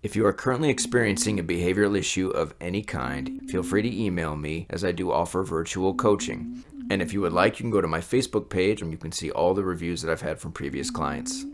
If you are currently experiencing a behavioral issue of any kind, feel free to email me, as I do offer virtual coaching. And if you would like, you can go to my Facebook page and you can see all the reviews that I've had from previous clients.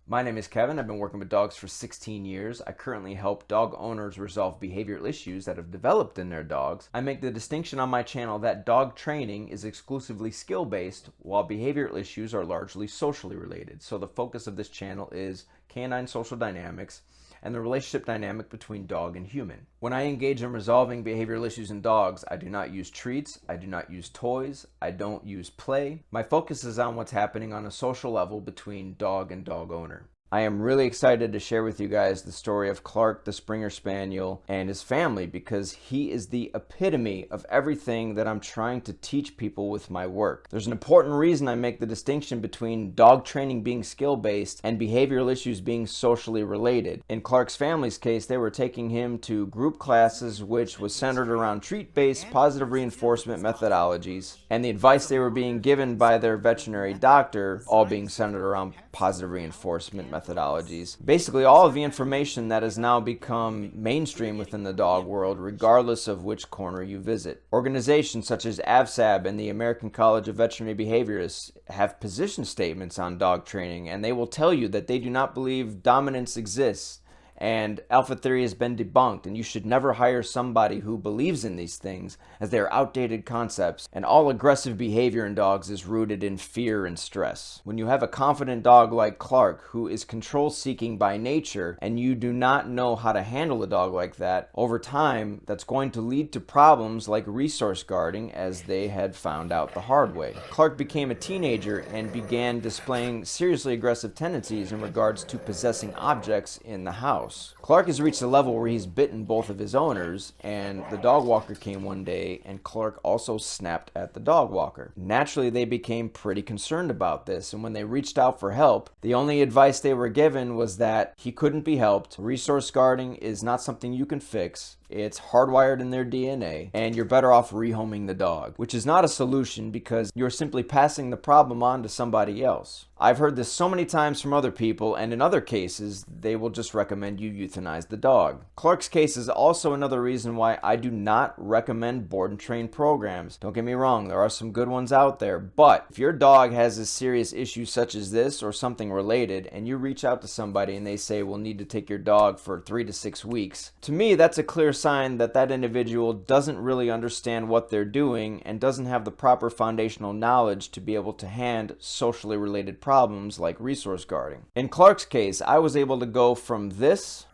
My name is Kevin. I've been working with dogs for 16 years. I currently help dog owners resolve behavioral issues that have developed in their dogs. I make the distinction on my channel that dog training is exclusively skill-based, while behavioral issues are largely socially related. So the focus of this channel is canine social dynamics and the relationship dynamic between dog and human. When I engage in resolving behavioral issues in dogs, I do not use treats, I do not use toys, I don't use play. My focus is on what's happening on a social level between dog and dog owner. I am really excited to share with you guys the story of Clark the Springer Spaniel and his family, because he is the epitome of everything that I'm trying to teach people with my work. There's an important reason I make the distinction between dog training being skill-based and behavioral issues being socially related. In Clark's family's case, they were taking him to group classes which was centered around treat-based positive reinforcement methodologies, and the advice they were being given by their veterinary doctor all being centered around positive reinforcement methodologies. Basically all of the information that has now become mainstream within the dog world, regardless of which corner you visit. Organizations such as AVSAB and the American College of Veterinary Behaviorists have position statements on dog training, and they will tell you that they do not believe dominance exists and alpha theory has been debunked, and you should never hire somebody who believes in these things, as they are outdated concepts, and all aggressive behavior in dogs is rooted in fear and stress. When you have a confident dog like Clark, who is control-seeking by nature, and you do not know how to handle a dog like that, over time, that's going to lead to problems like resource guarding, as they had found out the hard way. Clark became a teenager and began displaying seriously aggressive tendencies in regards to possessing objects in the house. Clark has reached a level where he's bitten both of his owners, and the dog walker came one day and Clark also snapped at the dog walker. Naturally, they became pretty concerned about this, and when they reached out for help, the only advice they were given was that he couldn't be helped. Resource guarding is not something you can fix. It's hardwired in their DNA, and you're better off rehoming the dog, which is not a solution because you're simply passing the problem on to somebody else. I've heard this so many times from other people, and in other cases, they will just recommend you euthanize the dog. Clark's case is also another reason why I do not recommend board and train programs. Don't get me wrong, there are some good ones out there, but if your dog has a serious issue such as this or something related, and you reach out to somebody and they say, we'll need to take your dog for 3 to 6 weeks, to me, that's a clear sign that that individual doesn't really understand what they're doing and doesn't have the proper foundational knowledge to be able to handle socially related problems like resource guarding. In Clark's case, I was able to go from this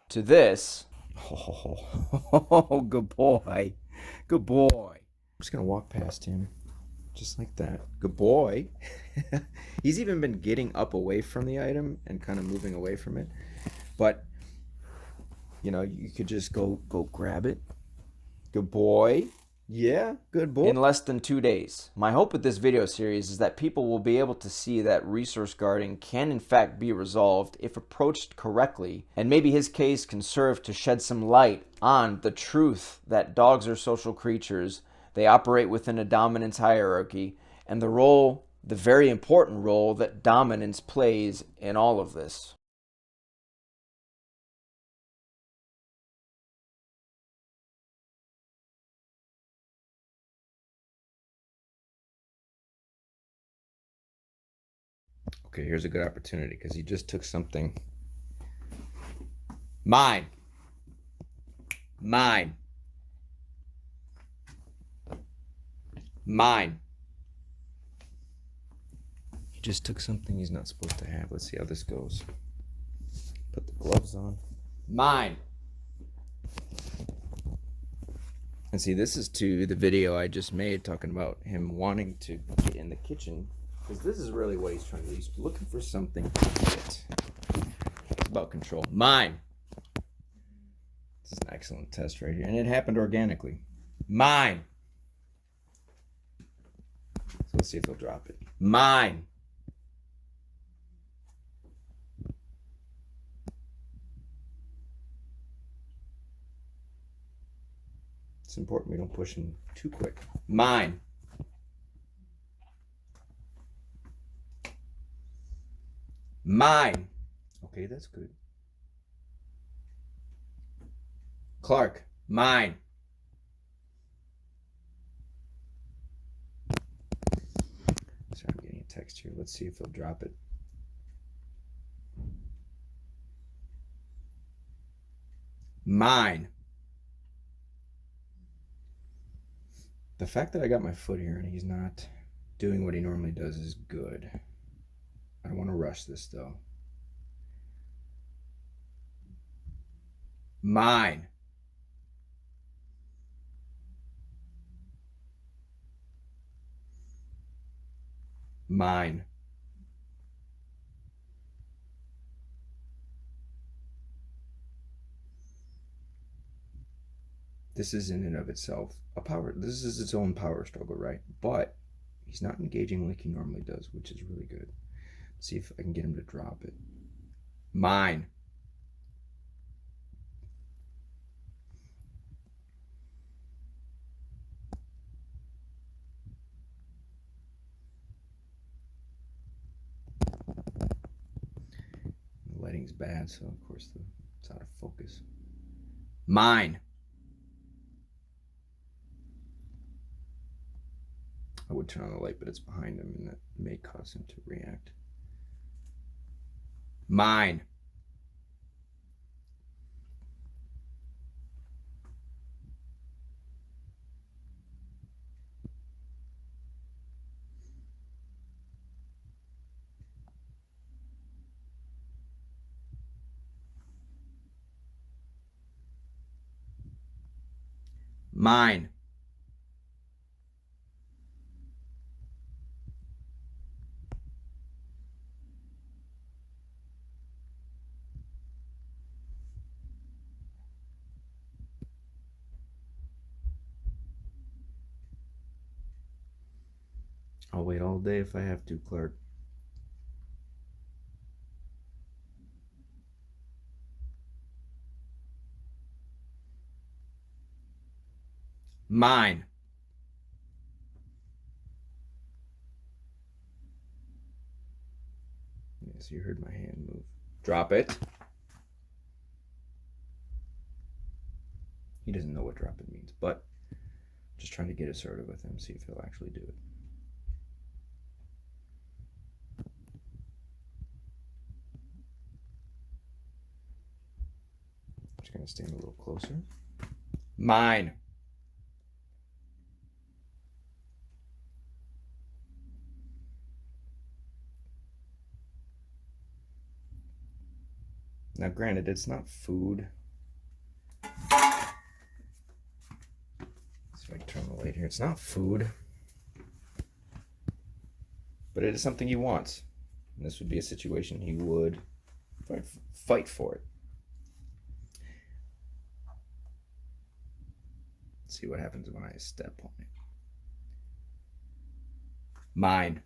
to this. Oh, good boy. Good boy. I'm just gonna walk past him. Just like that. Good boy. He's even been getting up away from the item and kind of moving away from it. But, you know, you could just go grab it. Good boy. Yeah, good boy. In less than 2 days. My hope with this video series is that people will be able to see that resource guarding can in fact be resolved if approached correctly, and maybe his case can serve to shed some light on the truth that dogs are social creatures. They operate within a dominance hierarchy, and the very important role that dominance plays in all of this. Okay, here's a good opportunity because he just took something. Mine. Mine. Mine. He just took something he's not supposed to have. Let's see how this goes. Put the gloves on. Mine. And see, this is to the video I just made talking about him wanting to get in the kitchen, because this is really what he's trying to do. He's looking for something to get. It's about control. Mine. This It's an excellent test right here. And it happened organically. Mine. So let's see if he'll drop it. Mine. It's important we don't push him too quick. Mine. Mine. Okay, that's good. Clark. Mine. So I'm getting a text here. Let's see if he'll drop it. Mine. The fact that I got my foot here and he's not doing what he normally does is good. I don't want to rush this though. Mine. Mine. This is in and of itself a power. This is its own power struggle, right? But he's not engaging like he normally does, which is really good. Let's see if I can get him to drop it. Mine. The lighting's bad, so of course it's out of focus. Mine. I would turn on the light, but it's behind him, and that may cause him to react. Mine. Mine. I'll wait all day if I have to, Clark. Mine. Yes, you heard my hand move. Drop it. He doesn't know what drop it means, but I'm just trying to get assertive with him, see if he'll actually do it. I'm just going to stand a little closer. Mine. Now, granted, it's not food. Let's see if I can turn the light here. It's not food, but it is something he wants. And this would be a situation he would fight for it. Let's see what happens when I step on it. Mine.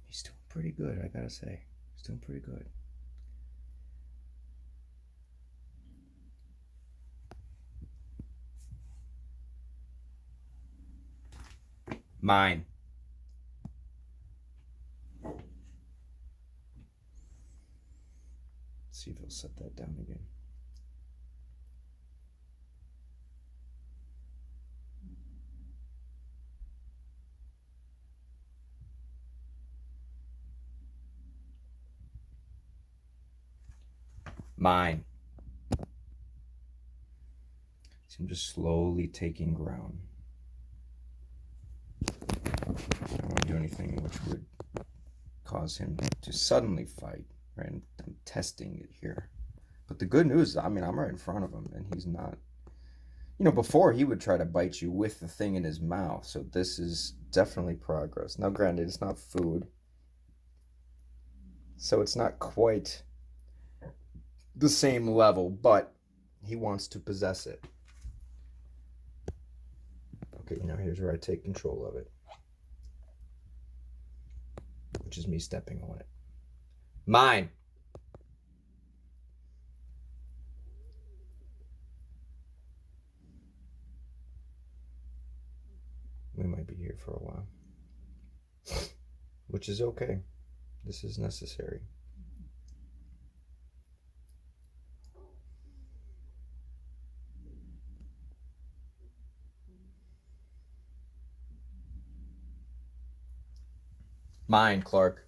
He's doing pretty good, I gotta say. He's doing pretty good. Mine. Let's see if he'll set that down again. Mine. See him just slowly taking ground. I don't want to do anything which would cause him to suddenly fight, right? I'm testing it here. But the good news is, I mean, I'm right in front of him, and he's not. You know, before he would try to bite you with the thing in his mouth. So this is definitely progress. Now, granted, it's not food. So it's not quite the same level, but he wants to possess it. Okay, now here's where I take control of it, which is me stepping on it. Mine. We might be here for a while, which is okay. This is necessary. Mine, Clark.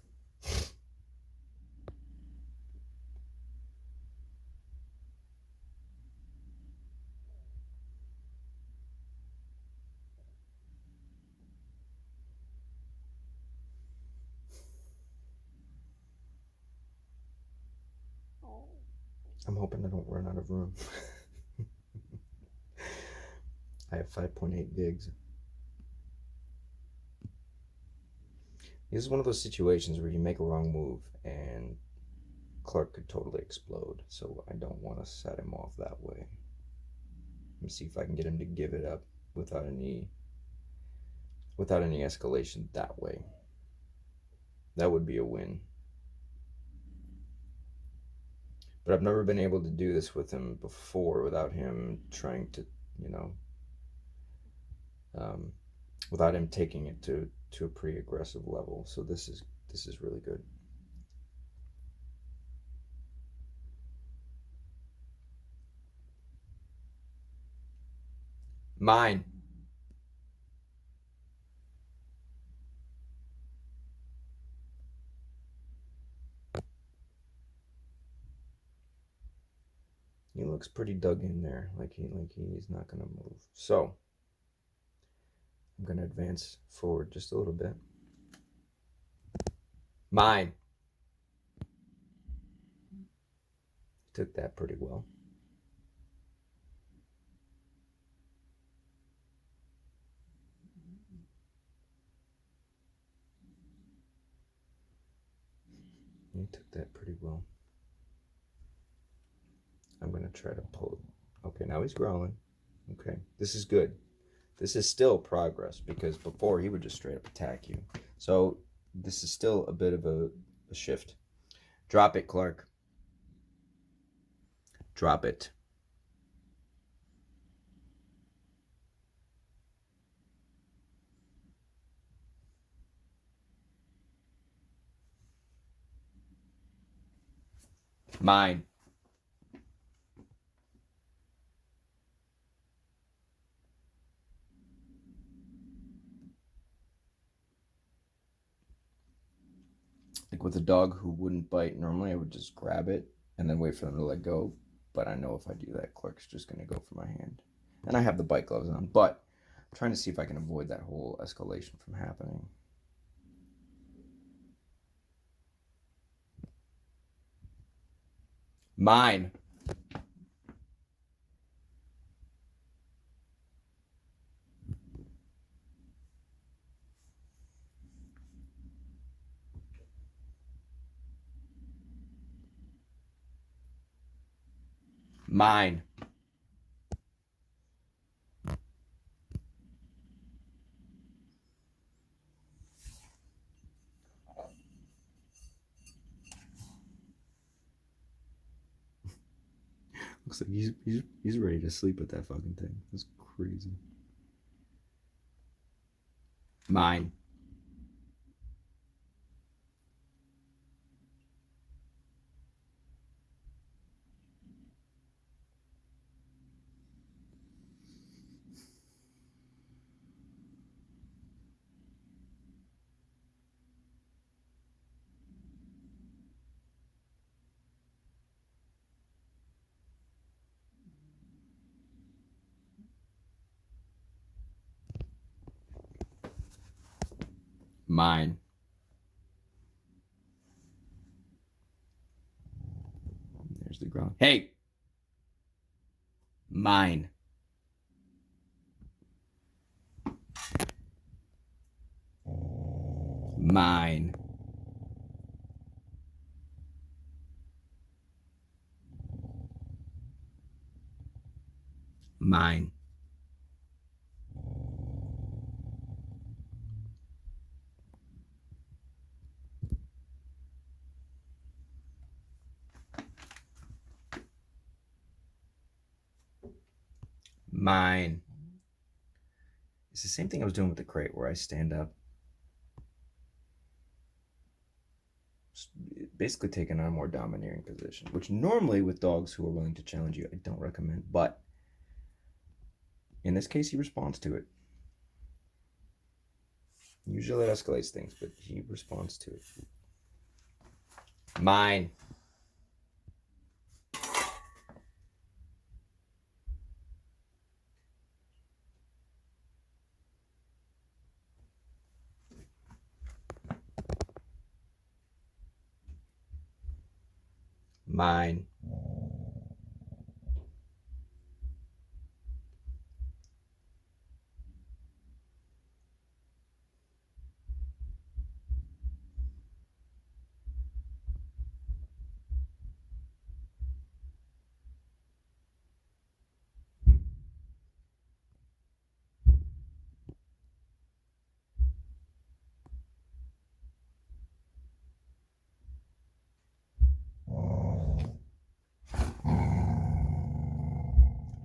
I'm hoping I don't run out of room. I have 5.8 gigs. This is one of those situations where you make a wrong move and Clark could totally explode, so I don't want to set him off that way. Let me see if I can get him to give it up without any escalation that way. That would be a win. But I've never been able to do this with him before without him trying to, without him taking it to a pretty aggressive level. So this is really good. Mine. He looks pretty dug in there, like he's not gonna move. So I'm gonna advance forward just a little bit. Mine. Took that pretty well. He took that pretty well. I'm going to try to pull it. Okay, now he's growling. Okay, this is good. This is still progress because before he would just straight up attack you. So this is still a bit of a shift. Drop it, Clark. Drop it. Mine. Like with a dog who wouldn't bite, normally I would just grab it and then wait for them to let go. But I know if I do that, Clark's just going to go for my hand. And I have the bite gloves on, but I'm trying to see if I can avoid that whole escalation from happening. Mine. Mine. Looks like he's ready to sleep with that fucking thing. That's crazy. Mine. Mine. There's the ground. Hey! Mine. Mine. Mine. Mine. It's the same thing I was doing with the crate where I stand up. Basically taking on a more domineering position, which normally with dogs who are willing to challenge you, I don't recommend. But in this case, he responds to it. Usually it escalates things, but he responds to it. Mine. Mine.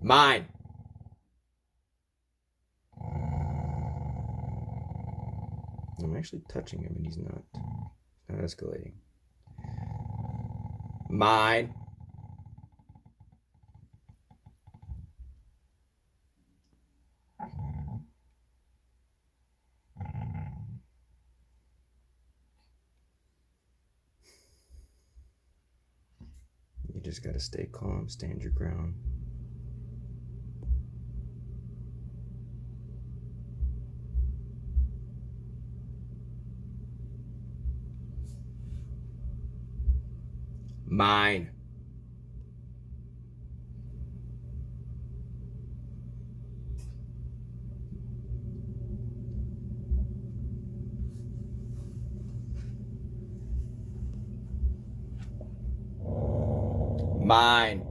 Mine. I'm actually touching him and he's not escalating. Mine. You just gotta stay calm, stand your ground. Mine. Mine.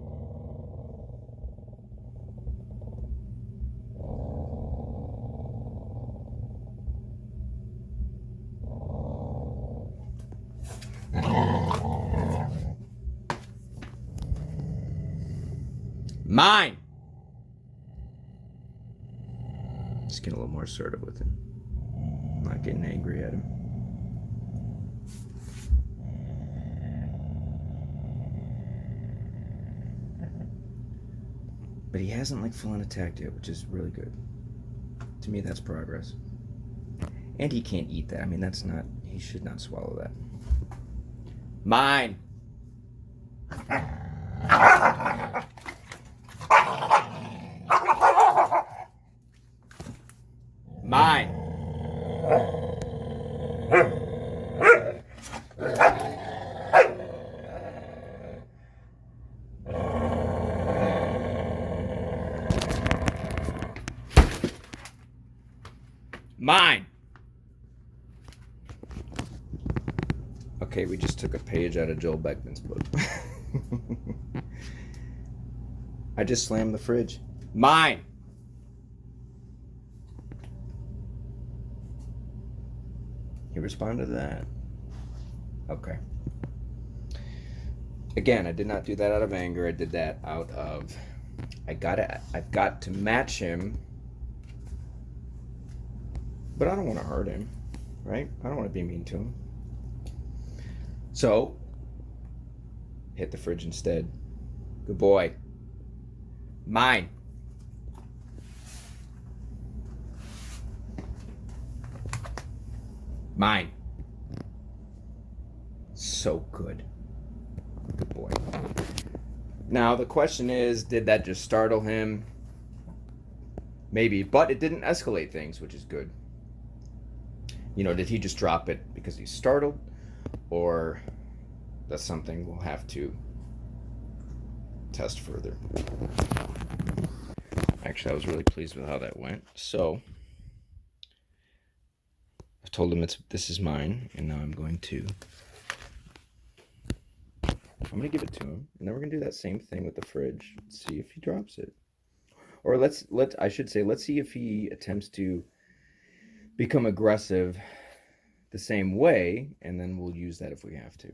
Mine. Just get a little more assertive with him. I'm not getting angry at him. But he hasn't like full on attacked yet, which is really good. To me, that's progress. And he can't eat that. I mean, that's not, he should not swallow that. Mine. Mine. Mine. Okay, we just took a page out of Joel Beckman's book. I just slammed the fridge. Mine. He responded to that. Okay. Again, I did not do that out of anger. I did that out of I've got to match him, but I don't want to hurt him, right? I don't want to be mean to him. So, hit the fridge instead. Good boy. Mine. Mine. So good. Good boy. Now, the question is, did that just startle him? Maybe, but it didn't escalate things, which is good. You know, did he just drop it because he's startled? Or that's something we'll have to test further. Actually, I was really pleased with how that went. So I told him this is mine, and now I'm going to give it to him, and then we're gonna do that same thing with the fridge. See if he drops it, or let's see if he attempts to become aggressive the same way, and then we'll use that if we have to.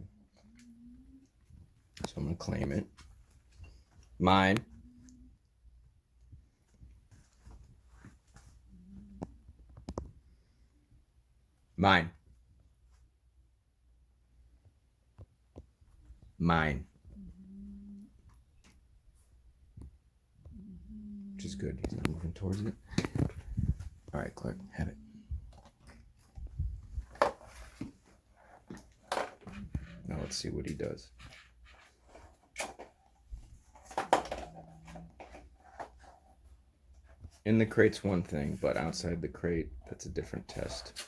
So I'm gonna claim it. Mine. Mine. Mine. Which is good. He's not moving towards it. All right, Clark, have it. Now let's see what he does. In the crate's one thing, but outside the crate, that's a different test.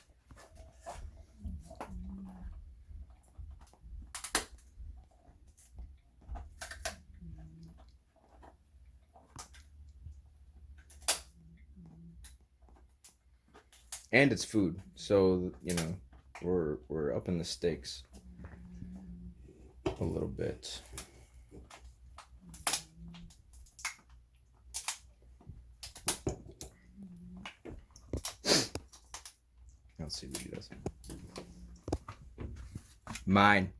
And it's food, so we're up in the stakes a little bit. Let's see what he does. Mine.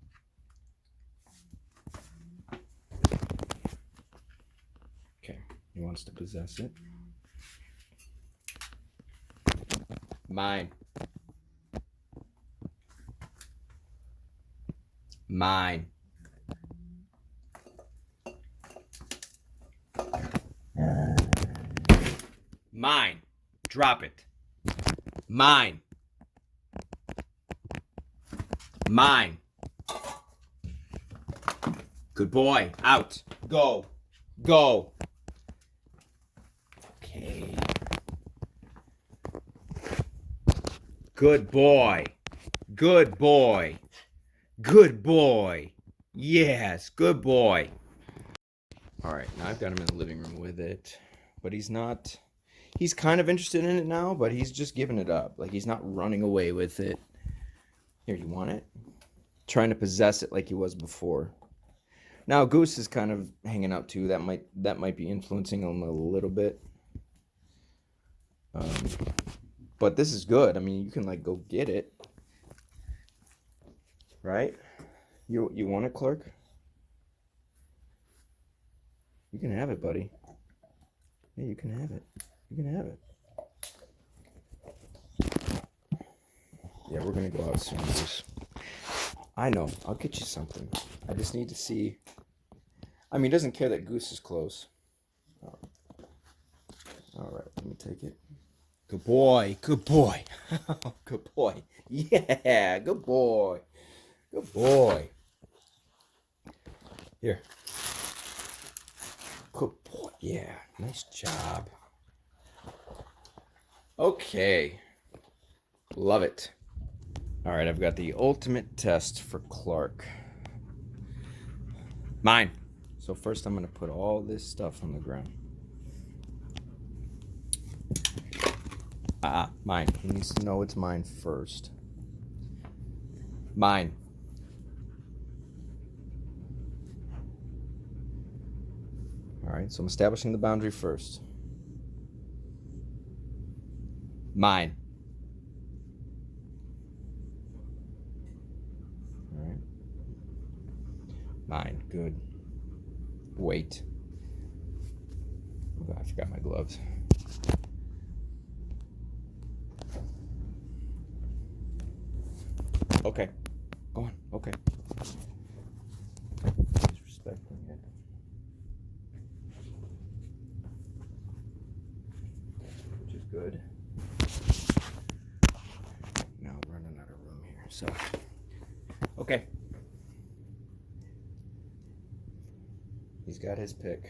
Okay, he wants to possess it. Mine. Mine. Mine. Drop it. Mine. Mine. Good boy. Out. Go. Go. Okay. Good boy. Good boy. Good boy. Yes, good boy. All right, now I've got him in the living room with it, but he's kind of interested in it now, but he's just giving it up. Like, he's not running away with it. Here, you want it? Trying to possess it like he was before. Now, Goose is kind of hanging out too. That might be influencing him a little bit. But this is good. I mean, you can like go get it, right? You want it, Clark? You can have it, buddy. Yeah, you can have it. You can have it. Yeah, we're gonna go out soon. I know. I'll get you something. I just need to see. I mean, he doesn't care that Goose is close. All right, let me take it. Good boy. Good boy. Good boy. Yeah, good boy. Good boy. Here. Good boy. Yeah, nice job. Okay. Love it. All right, I've got the ultimate test for Clark. Mine. So first I'm going to put all this stuff on the ground. Mine. He needs to know it's mine first. Mine. All right, so I'm establishing the boundary first. Mine. All right. Mine. Good. Wait. Oh, I forgot my gloves. Okay. Go on. Okay. Disrespecting it. Which is good. Now we're running out of room here. So, okay. He's got his pick.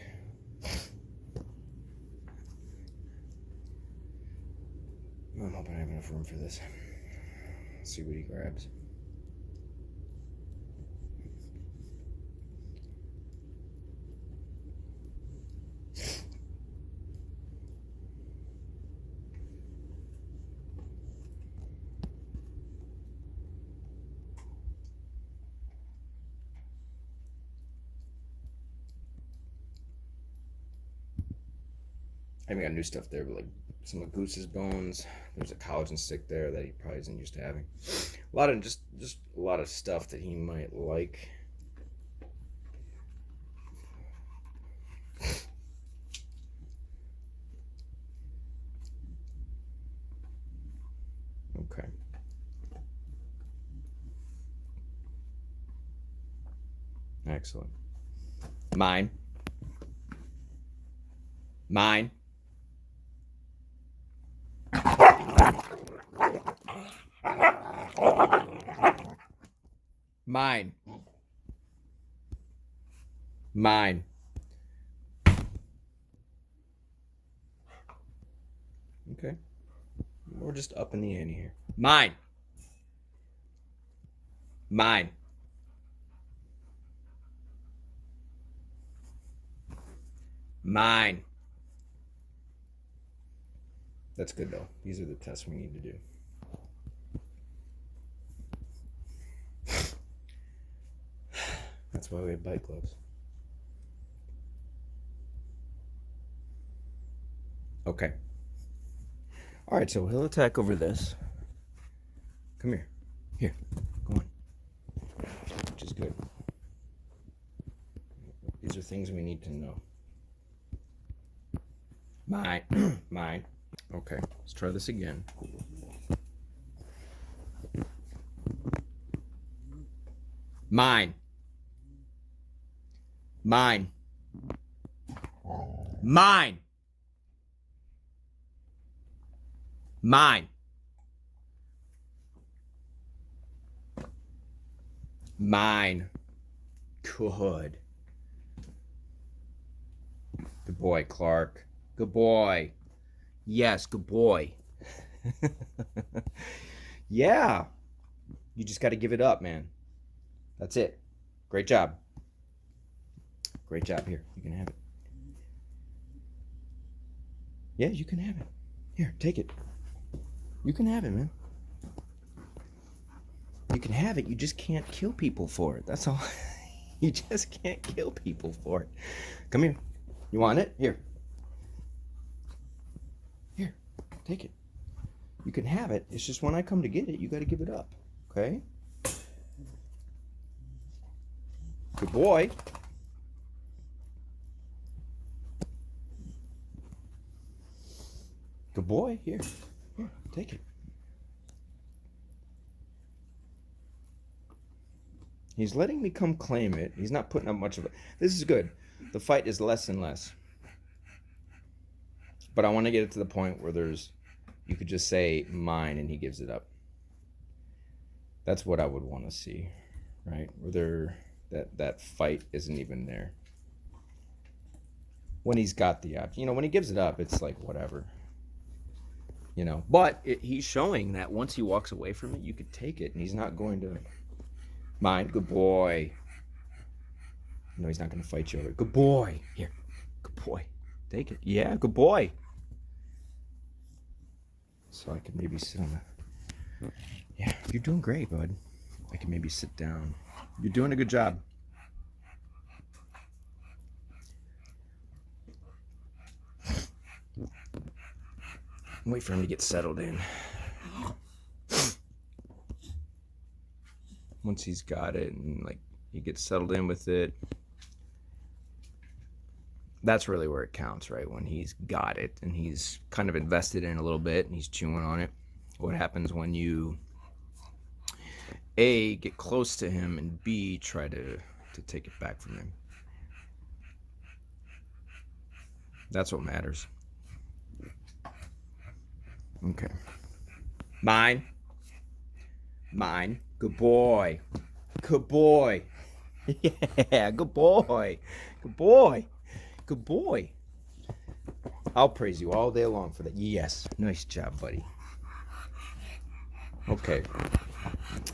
I'm hoping I have enough room for this. Let's see what he grabs. I haven't got new stuff there, but like some of Goose's bones. There's a collagen stick there that he probably isn't used to having. A lot of just a lot of stuff that he might like. Okay. Excellent. Mine. Mine. Mine. Mine. Okay. We're just up in the ante here. Mine. Mine. Mine. That's good though. These are the tests we need to do. That's why we have bite gloves. Okay. All right, so he'll attack over this. Come here. Here. Go on. Which is good. These are things we need to know. Mine. Mine. Okay, let's try this again. Mine. Mine. Mine. Mine. Mine. Good. Good boy, Clark. Good boy. Yes, good boy. Yeah. You just got to give it up, man. That's it. Great job. Great job. Here, you can have it. Yeah, you can have it. Here, take it. You can have it, man. You can have it. You just can't kill people for it. That's all. You just can't kill people for it. Come here. You want it? Here. Here. Take it. You can have it. It's just when I come to get it, you got to give it up. Okay? Good boy. Good boy. Here. Here. Take it. He's letting me come claim it. He's not putting up much of it. This is good. The fight is less and less. But I want to get it to the point where you could just say mine and he gives it up. That's what I would want to see, right? Where that fight isn't even there. When he's got the option. When he gives it up, it's like whatever. But he's showing that once he walks away from it, you could take it and he's not going to... Mine. Good boy. No, he's not going to fight you over it. Good boy. Here. Good boy. Take it. Yeah, good boy. So I could maybe sit on the... Yeah, you're doing great, bud. I can maybe sit down. You're doing a good job. Wait for him to get settled in. Once he's got it and he gets settled in with it, that's really where it counts, right? When he's got it and he's kind of invested in it a little bit and he's chewing on it. What happens when you A, get close to him, and B, try to take it back from him? That's what matters. Okay. Mine. Mine. Good boy. Good boy. Yeah, good boy. Good boy. Good boy. I'll praise you all day long for that. Yes. Nice job, buddy. Okay.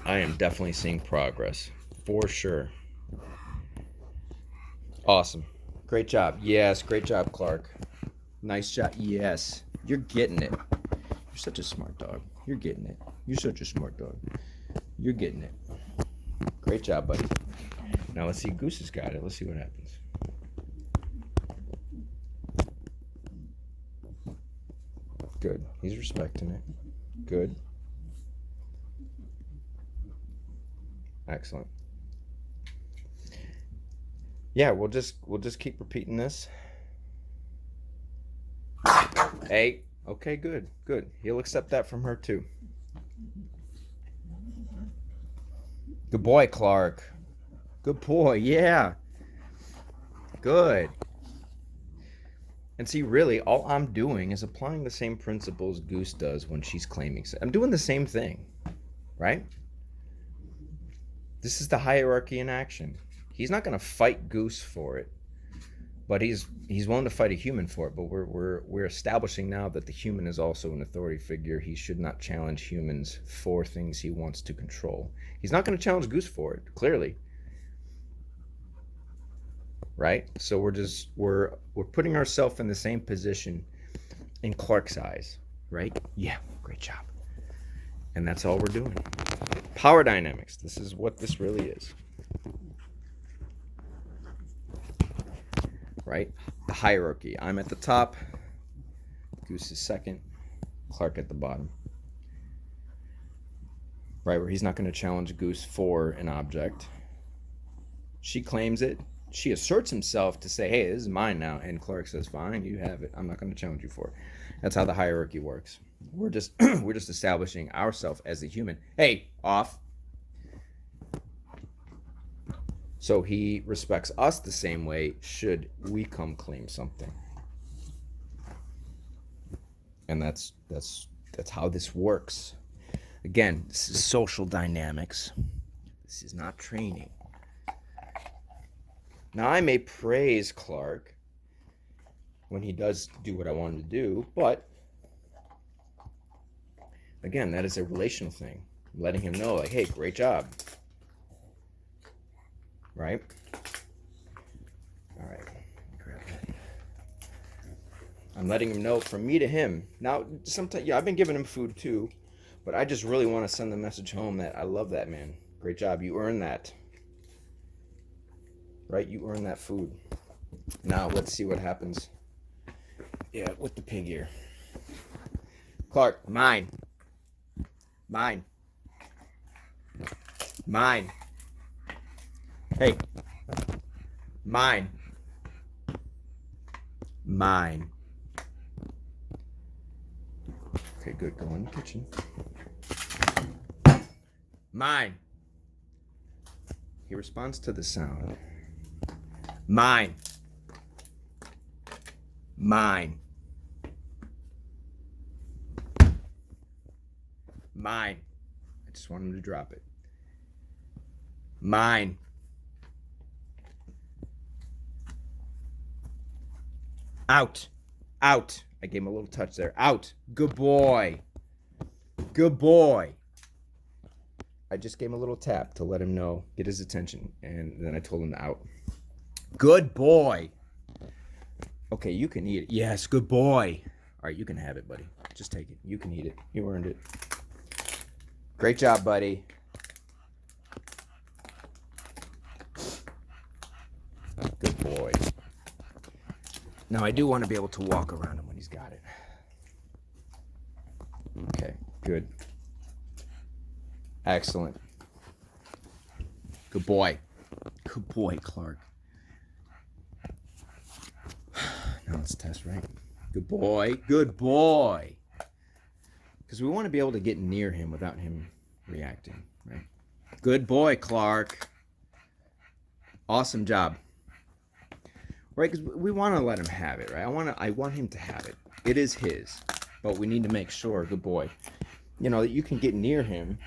I am definitely seeing progress. For sure. Awesome. Great job. Yes, great job, Clark. Nice job. Yes. You're getting it. You're such a smart dog. You're getting it. You're such a smart dog. You're getting it. Great job, buddy. Now let's see. Goose has got it. Let's see what happens. Good. He's respecting it. Good. Excellent. Yeah, we'll just keep repeating this. Hey. Okay, good. Good. He'll accept that from her too. Good boy, Clark. Good boy. Yeah. Good. And see, really, all I'm doing is applying the same principles Goose does when she's claiming. I'm doing the same thing, right? This is the hierarchy in action. He's not going to fight Goose for it, but he's willing to fight a human for it. But we're establishing now that the human is also an authority figure. He should not challenge humans for things he wants to control. He's not going to challenge Goose for it, clearly. Right? So we're putting ourselves in the same position in Clark's eyes, right? Yeah, great job. And that's all we're doing. Power dynamics. This is what this really is. Right? The hierarchy. I'm at the top. Goose is second. Clark at the bottom. Right? Where he's not going to challenge Goose for an object. She claims it. She asserts himself to say, hey, this is mine now. And Clark says, fine, you have it. I'm not going to challenge you for it. That's how the hierarchy works. We're just establishing ourselves as the human. Hey, off. So he respects us the same way should we come claim something. And that's how this works. Again, this is social dynamics. This is not training. Now, I may praise Clark when he does do what I want him to do, but again, that is a relational thing. I'm letting him know, like, hey, great job. Right? All right. Grab that. I'm letting him know from me to him. Now, sometimes, yeah, I've been giving him food too, but I just really want to send the message home that I love that man. Great job. You earned that. Right? You earn that food. Now, let's see what happens. Yeah, with the pig ear. Clark, mine. Mine. Mine. Hey. Mine. Mine. Okay, good. Go in the kitchen. Mine. He responds to the sound. Mine. Mine. Mine. I just want him to drop it. Mine. Out. Out. I gave him a little touch there. Out. Good boy. Good boy. I just gave him a little tap to let him know, get his attention, and then I told him to out. Good boy. Okay, you can eat it. Yes, good boy. All right, you can have it, buddy. Just take it. You can eat it. You earned it. Great job, buddy. Good boy. Now, I do want to be able to walk around him when he's got it. Okay, good. Excellent. Good boy. Good boy, Clark. Now let's test, right? Good boy. Good boy. Because we want to be able to get near him without him reacting, right? Good boy, Clark. Awesome job. Right? Because we want to let him have it, right? I want him to have it. It is his. But we need to make sure, good boy, you know, that you can get near him,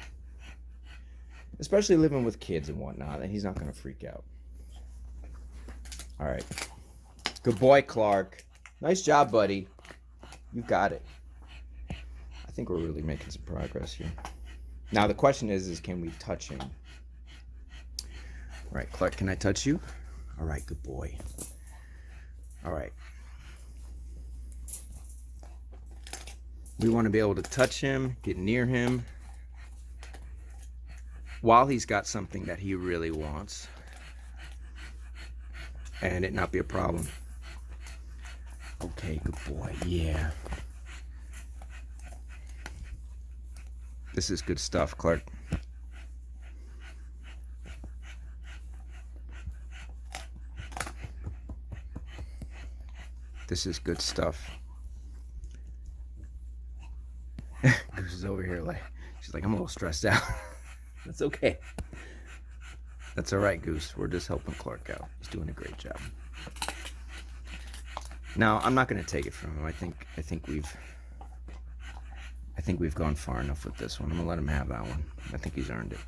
especially living with kids and whatnot, and he's not going to freak out. All right. Good boy, Clark. Nice job, buddy. You got it. I think we're really making some progress here. Now, the question is can we touch him? All right, Clark, can I touch you? All right, good boy. All right. We want to be able to touch him, get near him, while he's got something that he really wants, and it not be a problem. Okay, good boy. Yeah. This is good stuff, Clark. This is good stuff. Goose is over here like, she's like, I'm a little stressed out. That's okay. That's all right, Goose. We're just helping Clark out. He's doing a great job. Now, I'm not going to take it from him. I think we've gone far enough with this one. I'm going to let him have that one. I think he's earned it.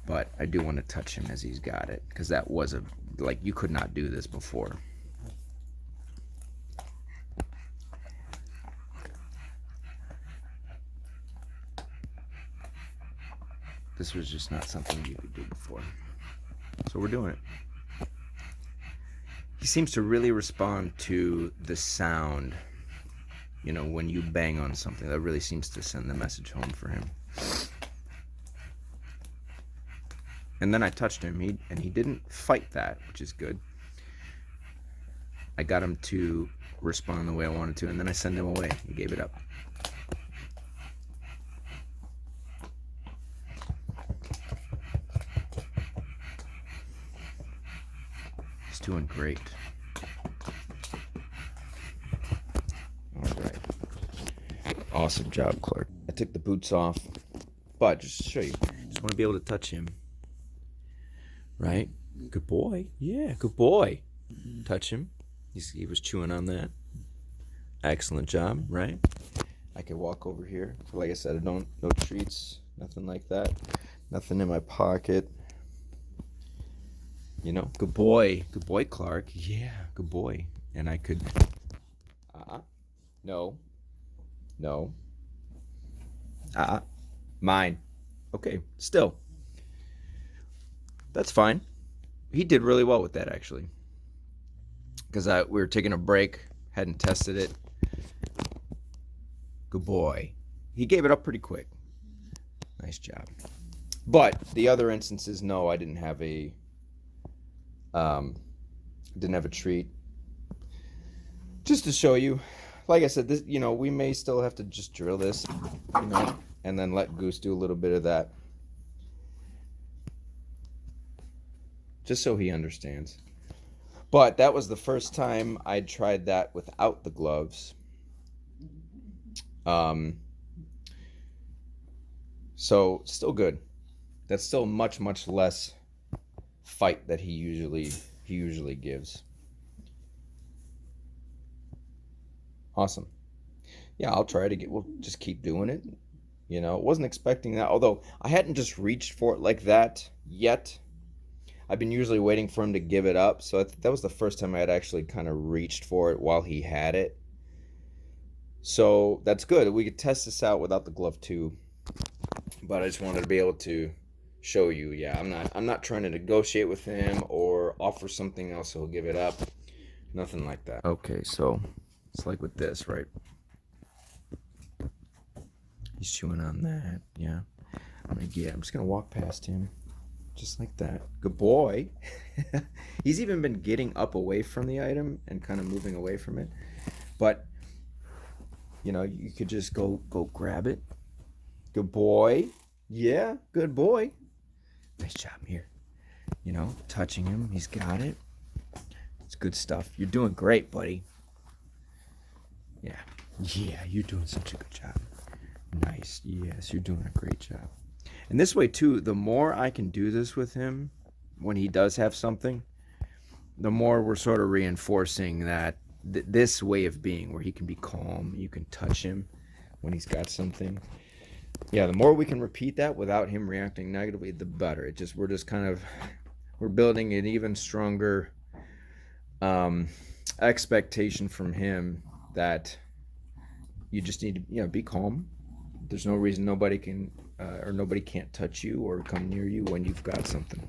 But I do want to touch him as he's got it, because that was like, you could not do this before. This was just not something you could do before. So we're doing it. He seems to really respond to the sound, you know, when you bang on something. That really seems to send the message home for him. And then I touched him, and he didn't fight that, which is good. I got him to respond the way I wanted to, and then I sent him away. He gave it up. He's doing great. All right. Awesome job, Clark. I took the boots off, but just to show you, just want to be able to touch him. Right? Good boy. Yeah, good boy. Touch him. He was chewing on that. Excellent job, right? I can walk over here. Like I said, no treats, nothing like that. Nothing in my pocket. You know, good boy. Good boy, Clark. Yeah, good boy. And I could... No. No. Mine. Okay, still. That's fine. He did really well with that, actually. Because we were taking a break. Hadn't tested it. Good boy. He gave it up pretty quick. Nice job. But the other instances, no, I didn't have a... didn't have a treat. Just to show you, like I said, this, you know, we may still have to just drill this, you know, and then let Goose do a little bit of that, just so he understands. But that was the first time I'd tried that without the gloves. So still good. That's still much less fight that he usually gives. Awesome. Yeah, I'll try to we'll just keep doing it. You know, wasn't expecting that, although I hadn't just reached for it like that yet. I've been usually waiting for him to give it up, so that was the first time I had actually kind of reached for it while he had it. So that's good. We could test this out without the glove too. But I just wanted to be able to show you, yeah, I'm not trying to negotiate with him or offer something else so he'll give it up. Nothing like that. Okay, so it's like with this, right? He's chewing on that, yeah. I'm just gonna walk past him. Just like that. Good boy. He's even been getting up away from the item and kind of moving away from it. But, you know, you could just go grab it. Good boy. Yeah, good boy. Nice job here. You know, touching him. He's got it. It's good stuff. You're doing great, buddy. Yeah. Yeah, you're doing such a good job. Nice. Yes, you're doing a great job. And this way, too, the more I can do this with him, when he does have something, the more we're sort of reinforcing that this way of being, where he can be calm, you can touch him when he's got something. Yeah, the more we can repeat that without him reacting negatively, the better. We're building an even stronger expectation from him that you just need to, you know, be calm. There's no reason nobody can't touch you or come near you when you've got something.